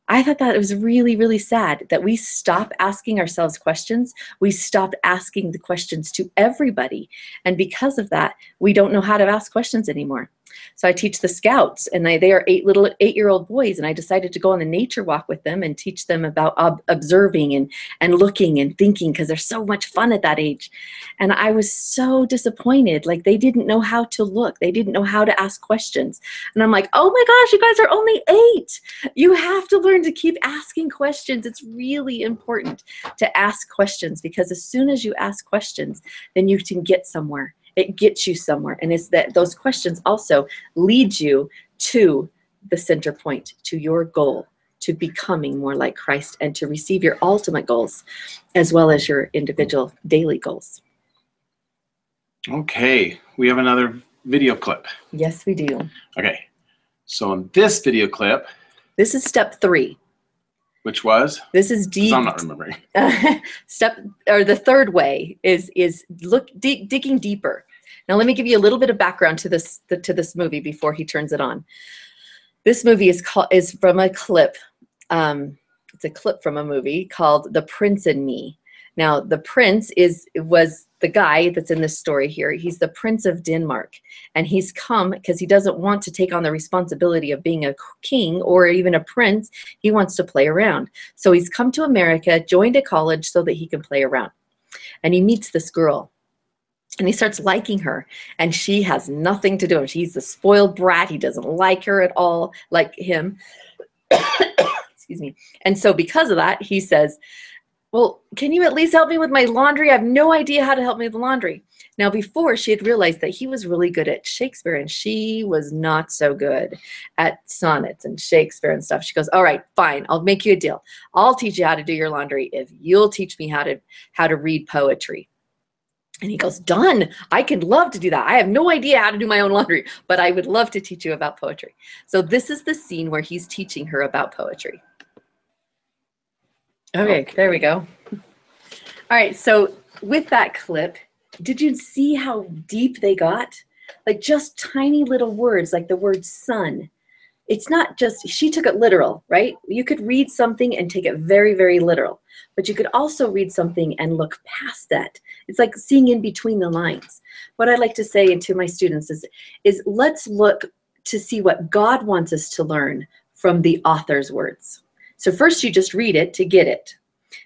I thought that it was really, really sad that we stop asking ourselves questions. We stop asking the questions to everybody. And because of that, we don't know how to ask questions anymore. So I teach the scouts, and they are 8-year-old boys, and I decided to go on a nature walk with them and teach them about observing and looking and thinking because they're so much fun at that age. And I was so disappointed. Like they didn't know how to look. They didn't know how to ask questions. And I'm like, oh my gosh, you guys are only 8. You have to learn to keep asking questions. It's really important to ask questions because as soon as you ask questions, then you can get somewhere. It gets you somewhere. And it's that those questions also lead you to the center point, to your goal, to becoming more like Christ and to receive your ultimate goals as well as your individual daily goals. Okay, we have another video clip. Yes, we do. Okay, so in this video clip. This is step 3. Which was? This is deep. I'm not remembering. The third way is digging deeper. Now let me give you a little bit of background to this movie before he turns it on. This movie is from a clip. It's a clip from a movie called The Prince and Me. Now the prince was the guy that's in this story here. He's the Prince of Denmark, and he's come because he doesn't want to take on the responsibility of being a king or even a prince. He wants to play around. So he's come to America, joined a college so that he can play around. And he meets this girl. And he starts liking her, and she has nothing to do with it. She's a spoiled brat. He doesn't like her at all, like him. Excuse me. And so because of that, he says, well, can you at least help me with my laundry? I have no idea how to help me with the laundry. Now, before, she had realized that he was really good at Shakespeare, and she was not so good at sonnets and Shakespeare and stuff. She goes, all right, fine, I'll make you a deal. I'll teach you how to do your laundry if you'll teach me how to read poetry. And he goes, done. I could love to do that. I have no idea how to do my own laundry, but I would love to teach you about poetry. So this is the scene where he's teaching her about poetry. Okay, there we go. All right, so with that clip, did you see how deep they got? Like just tiny little words, like the word sun. It's not just, she took it literal, right? You could read something and take it very, very literal, but you could also read something and look past that. It's like seeing in between the lines. What I like to say to my students is let's look to see what God wants us to learn from the author's words. So first you just read it to get it.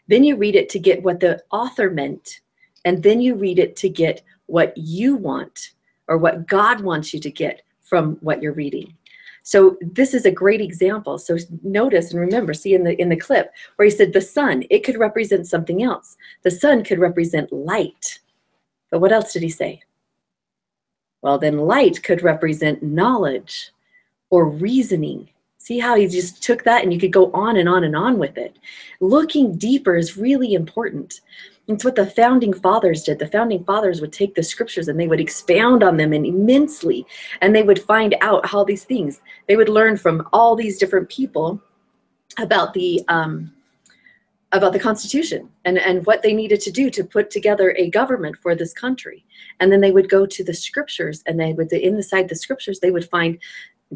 Then you read it to get what the author meant. And then you read it to get what you want or what God wants you to get from what you're reading. So this is a great example. So notice and remember, see in the clip where he said the sun, it could represent something else. The sun could represent light. But what else did he say? Well, then light could represent knowledge or reasoning. See how he just took that, and you could go on and on and on with it. Looking deeper is really important. It's what the founding fathers did. The founding fathers would take the scriptures and they would expound on them immensely, and they would find out all these things. They would learn from all these different people about the Constitution and what they needed to do to put together a government for this country. And then they would go to the scriptures, and they would, inside the scriptures, they would find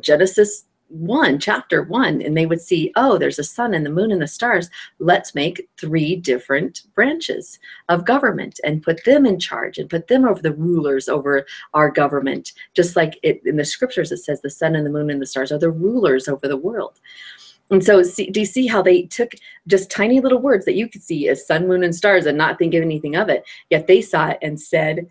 Genesis 1, chapter 1, and they would see, oh, there's a sun and the moon and the stars. Let's make 3 different branches of government and put them in charge and put them over the rulers over our government. Just like in the scriptures, it says the sun and the moon and the stars are the rulers over the world. And so do you see how they took just tiny little words that you could see as sun, moon, and stars and not think of anything of it, yet they saw it and said,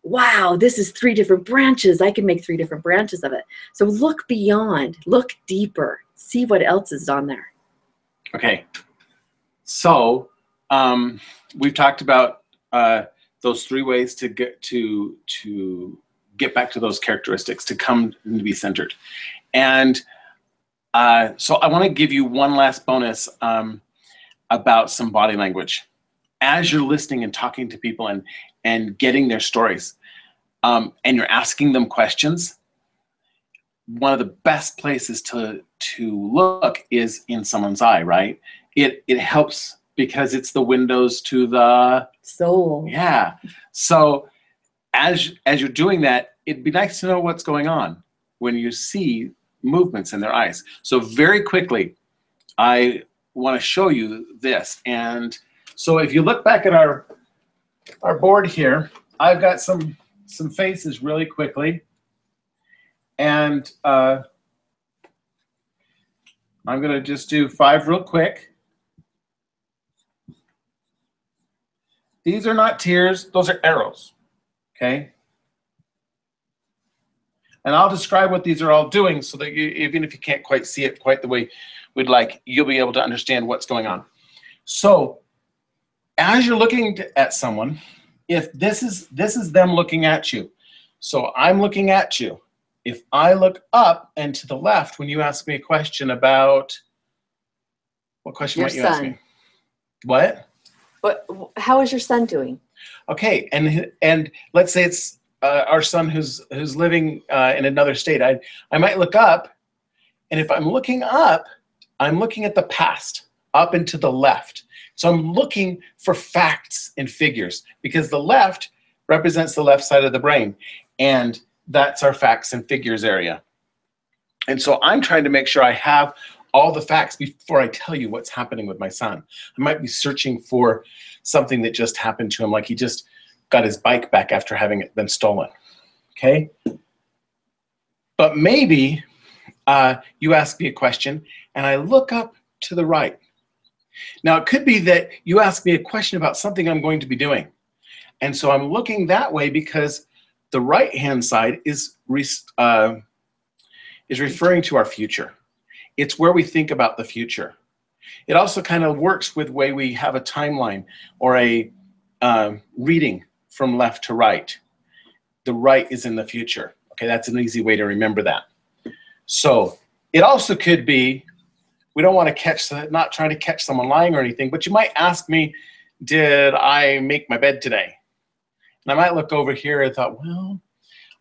wow, this is 3 different branches. I can make 3 different branches of it. So look beyond, look deeper, see what else is on there. Okay. So we've talked about those 3 ways to get back to those characteristics, to come and to be centered. And so I want to give you one last bonus about some body language. As you're listening and talking to people and getting their stories, and you're asking them questions, one of the best places to look is in someone's eye, right? It helps because it's the windows to the soul. Yeah. So as you're doing that, it'd be nice to know what's going on when you see movements in their eyes. So very quickly, I want to show you this. And so if you look back at our board here, I've got some faces really quickly. And I'm going to just do 5 real quick. These are not tears, those are arrows, okay? And I'll describe what these are all doing so that even if you can't quite see it quite the way we'd like, you'll be able to understand what's going on. So as you're looking at someone, if this is them looking at you, so I'm looking at you. If I look up and to the left when you ask me a question about, what question might you ask me? What? How is your son doing? Okay, and let's say it's our son who's living in another state. I might look up, and if I'm looking up, I'm looking at the past, up and to the left. So I'm looking for facts and figures because the left represents the left side of the brain, and that's our facts and figures area. And so I'm trying to make sure I have all the facts before I tell you what's happening with my son. I might be searching for something that just happened to him, like he just got his bike back after having it been stolen, okay? But maybe you ask me a question and I look up to the right. Now it could be that you ask me a question about something I'm going to be doing. And so I'm looking that way because the right-hand side is referring to our future. It's where we think about the future. It also kind of works with the way we have a timeline or a reading from left to right. The right is in the future. Okay, that's an easy way to remember that. So it also could be, we don't want to not trying to catch someone lying or anything, but you might ask me, did I make my bed today? And I might look over here and thought, well,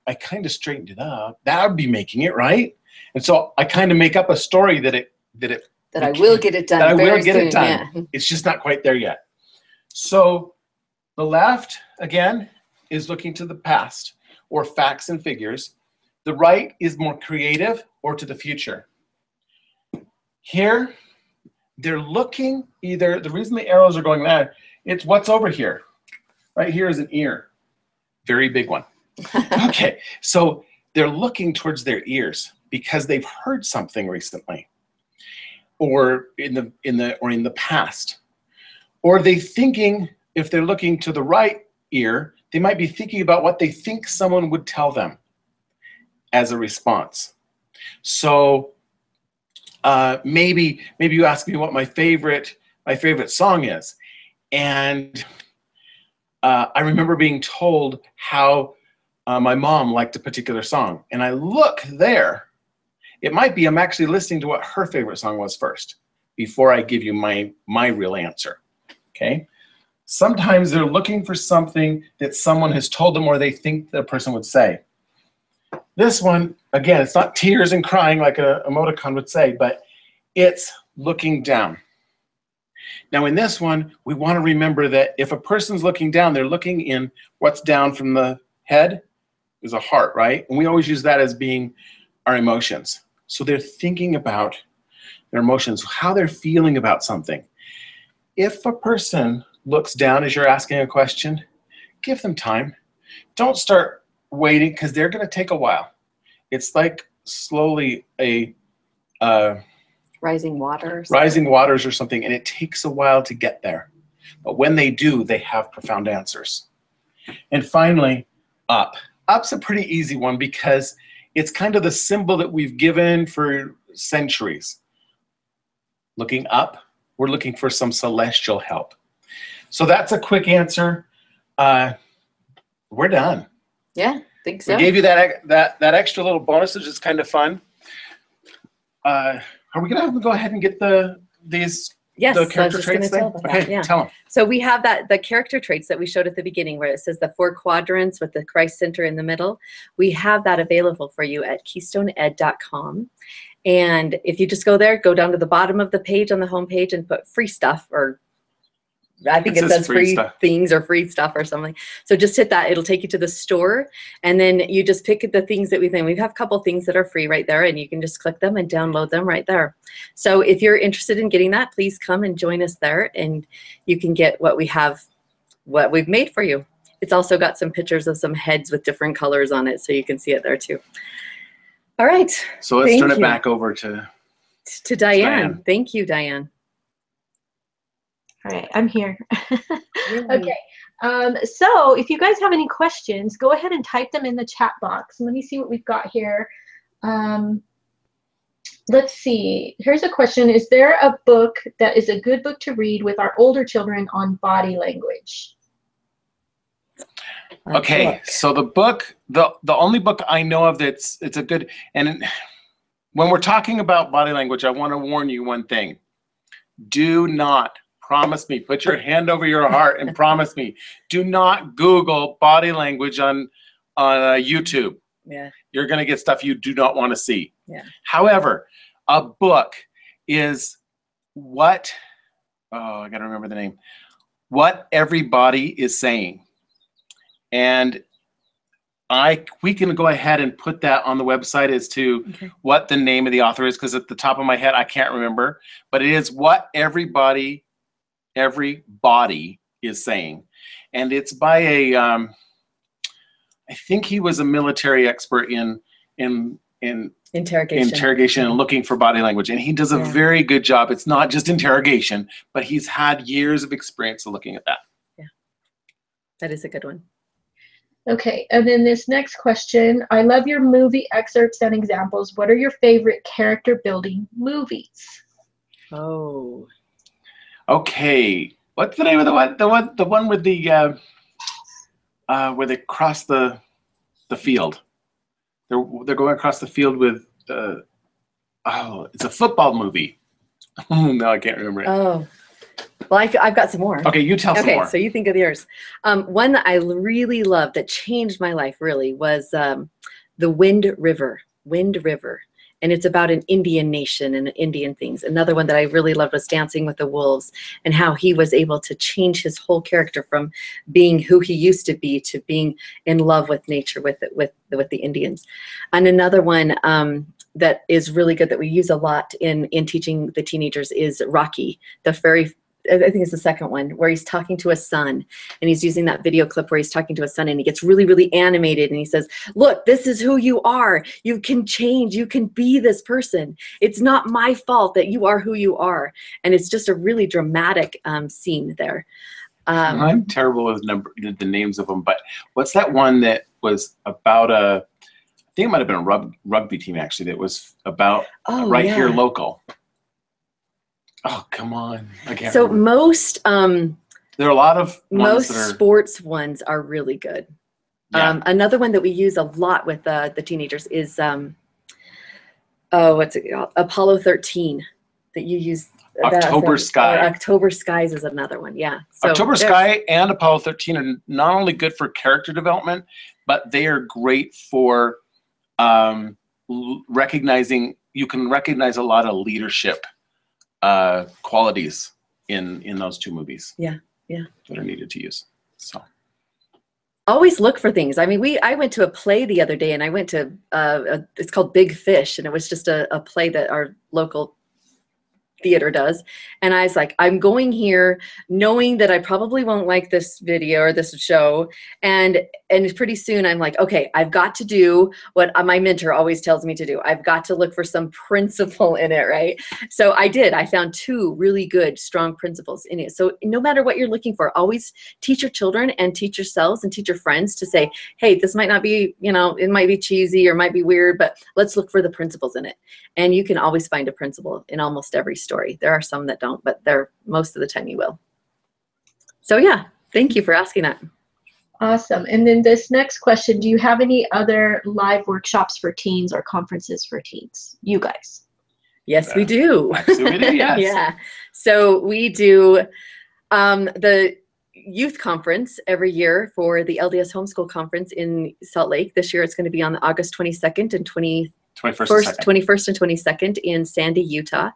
I kind of straightened it up. That would be making it, right? And so I kind of make up a story that I will get it done. That I will get soon, it done. Yeah. It's just not quite there yet. So the left, again, is looking to the past or facts and figures. The right is more creative or to the future. Here, they're looking either, the reason the arrows are going there, it's what's over here. Right here is an ear. Very big one. Okay, so they're looking towards their ears because they've heard something recently, or in the past, or they thinking. If they're looking to the right, ear, they might be thinking about what they think someone would tell them as a response. So maybe you ask me what my favorite song is, and I remember being told how my mom liked a particular song, and I look there. It might be I'm actually listening to what her favorite song was first before I give you my real answer. Okay. Sometimes they're looking for something that someone has told them or they think the person would say. This one, again, it's not tears and crying like a emoticon would say, but it's looking down. Now in this one, we want to remember that if a person's looking down, they're looking in what's down from the head is a heart, right? And we always use that as being our emotions. So they're thinking about their emotions, how they're feeling about something. If a person looks down as you're asking a question, give them time. Don't start waiting because they're going to take a while. It's like slowly a rising waters or something, and it takes a while to get there. But when they do, they have profound answers. And finally, up. Up's a pretty easy one because it's kind of the symbol that we've given for centuries. Looking up, we're looking for some celestial help. So that's a quick answer. We're done. Yeah, I think so. We gave you that extra little bonus, which is kind of fun. Are we gonna have to go ahead and get these Yes, the character traits thing? Okay, yeah. Tell them. So we have the character traits that we showed at the beginning where it says the 4 quadrants with the Christ Center in the middle. We have that available for you at KeystoneEd.com. And if you just go there, go down to the bottom of the page on the home page and put free stuff, or I think it says free things or free stuff or something. So just hit that. It'll take you to the store. And then you just pick the things that we think. We have a couple things that are free right there, and you can just click them and download them right there. So if you're interested in getting that, please come and join us there, and you can get what we've made for you. It's also got some pictures of some heads with different colors on it, so you can see it there too. All right. So let's turn it back over to Diane. Thank you, Diane. All right, I'm here. Okay, so if you guys have any questions, go ahead and type them in the chat box. Let me see what we've got here. Let's see. Here's a question. Is there a book that is a good book to read with our older children on body language? Okay, so the book, the only book I know of it's a good, and when we're talking about body language, I want to warn you one thing. Do not, promise me, put your hand over your heart and promise me, do not Google body language on YouTube. Yeah. You're going to get stuff you do not want to see. Yeah. However, a book is what, I got to remember the name, What Everybody is Saying. And we can go ahead and put that on the website as to what the name of the author is, because at the top of my head, I can't remember. But it is What Everybody is Saying. And it's by a, I think he was a military expert in interrogation and looking for body language. And he does a very good job. It's not just interrogation, but he's had years of experience of looking at that. Yeah, that is a good one. Okay, and then this next question. I love your movie excerpts and examples. What are your favorite character building movies? Oh. Okay. What's the name of the one with the where they cross the field? They're going across the field with it's a football movie. No, I can't remember it. Oh. Well, I've got some more. Okay, you tell some more. Okay, so you think of yours. One that I really loved that changed my life really was the Wind River. And it's about an Indian nation and Indian things. Another one that I really loved was Dancing with the Wolves, and how he was able to change his whole character from being who he used to be to being in love with nature with the Indians. And another one that is really good that we use a lot in teaching the teenagers is Rocky, I think it's the second one, where he's talking to his son, and he's using that video clip where he's talking to his son, and he gets really, really animated, and he says, look, this is who you are. You can change. You can be this person. It's not my fault that you are who you are. And it's just a really dramatic scene there. I'm terrible with the names of them, but what's that one that was about I think it might have been a rugby team actually that was about here local. Oh, come on. I can't remember. Most there are a lot of ones sports ones are really good. Yeah. Another one that we use a lot with the teenagers is what's it called? Apollo 13 that you use. October Sky. October Skies is another one. Yeah. So October Sky and Apollo 13 are not only good for character development, but they are great for recognizing. You can recognize a lot of leadership qualities in those two movies. Yeah. Yeah. That are needed to use. So. Always look for things. I mean, I went to a play the other day, and I went to it's called Big Fish, and it was just a play that our local theater does. And I was like, I'm going here knowing that I probably won't like this video or this show. And pretty soon I'm like, okay, I've got to do what my mentor always tells me to do. I've got to look for some principle in it, right? So I did. I found 2 really good, strong principles in it. So no matter what you're looking for, always teach your children and teach yourselves and teach your friends to say, hey, this might not be, it might be cheesy or might be weird, but let's look for the principles in it. And you can always find a principle in almost every story. There are some that don't, but most of the time you will. So yeah, thank you for asking that. Awesome. And then this next question, do you have any other live workshops for teens or conferences for teens? You guys? Yes, we do. Absolutely, yes. Yeah. So we do the youth conference every year for the LDS Homeschool Conference in Salt Lake. This year it's going to be on August 22nd and 21st and 22nd in Sandy, Utah.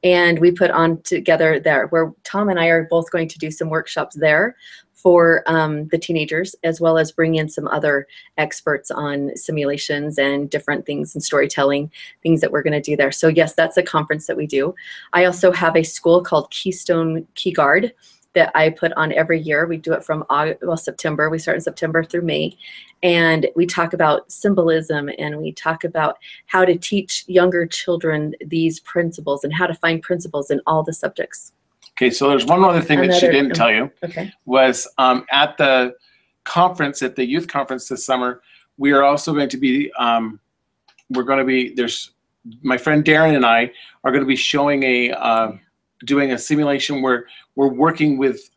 And we put on together there where Tom and I are both going to do some workshops there for the teenagers, as well as bring in some other experts on simulations and different things and storytelling, things that we're going to do there. So yes, that's a conference that we do. I also have a school called Keystone Key Guard that I put on every year. We do it from September. We start in September through May. And we talk about symbolism, and we talk about how to teach younger children these principles and how to find principles in all the subjects. Okay, so there's one other thing that she didn't tell you. Okay. Was at the conference, at the youth conference this summer, we are also going to be, there's my friend Darren and I are going to be showing doing a simulation where we're working with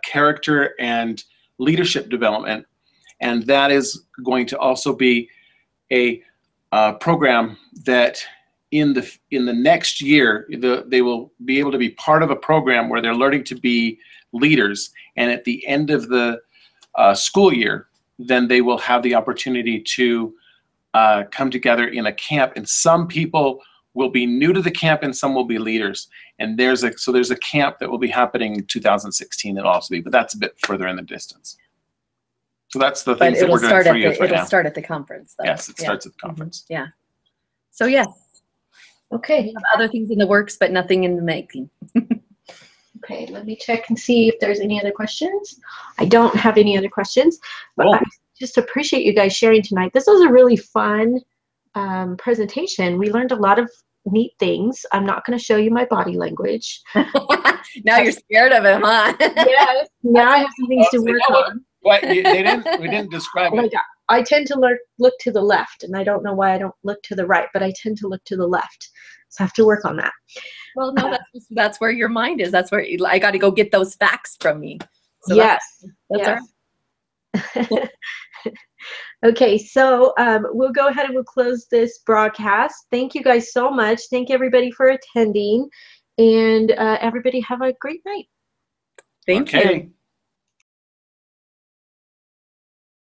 character and leadership development. And that is going to also be a program that in the next year, they will be able to be part of a program where they're learning to be leaders. And at the end of the school year, then they will have the opportunity to come together in a camp. And some people will be new to the camp and some will be leaders. And there's a camp that will be happening in 2016 that'll also be, but that's a bit further in the distance. So that's the things that we're doing for youth right now. It'll start at the conference, though. Yes, it starts at the conference. Mm-hmm. Yeah. So yeah. Okay. We have other things in the works, but nothing in the making. Okay, let me check and see if there's any other questions. I don't have any other questions, but I just appreciate you guys sharing tonight. This was a really fun presentation. We learned a lot of neat things. I'm not going to show you my body language. Now you're scared of him, huh? Yes. Now I have some things to work on. What? We didn't describe it. I tend to look to the left, and I don't know why I don't look to the right, but I tend to look to the left. So I have to work on that. Well, no, that's where your mind is. That's where I got to go get those facts from me. So yes. That's yes. All right. Okay, so we'll go ahead and we'll close this broadcast. Thank you guys so much. Thank everybody for attending, and everybody have a great night. Thank you.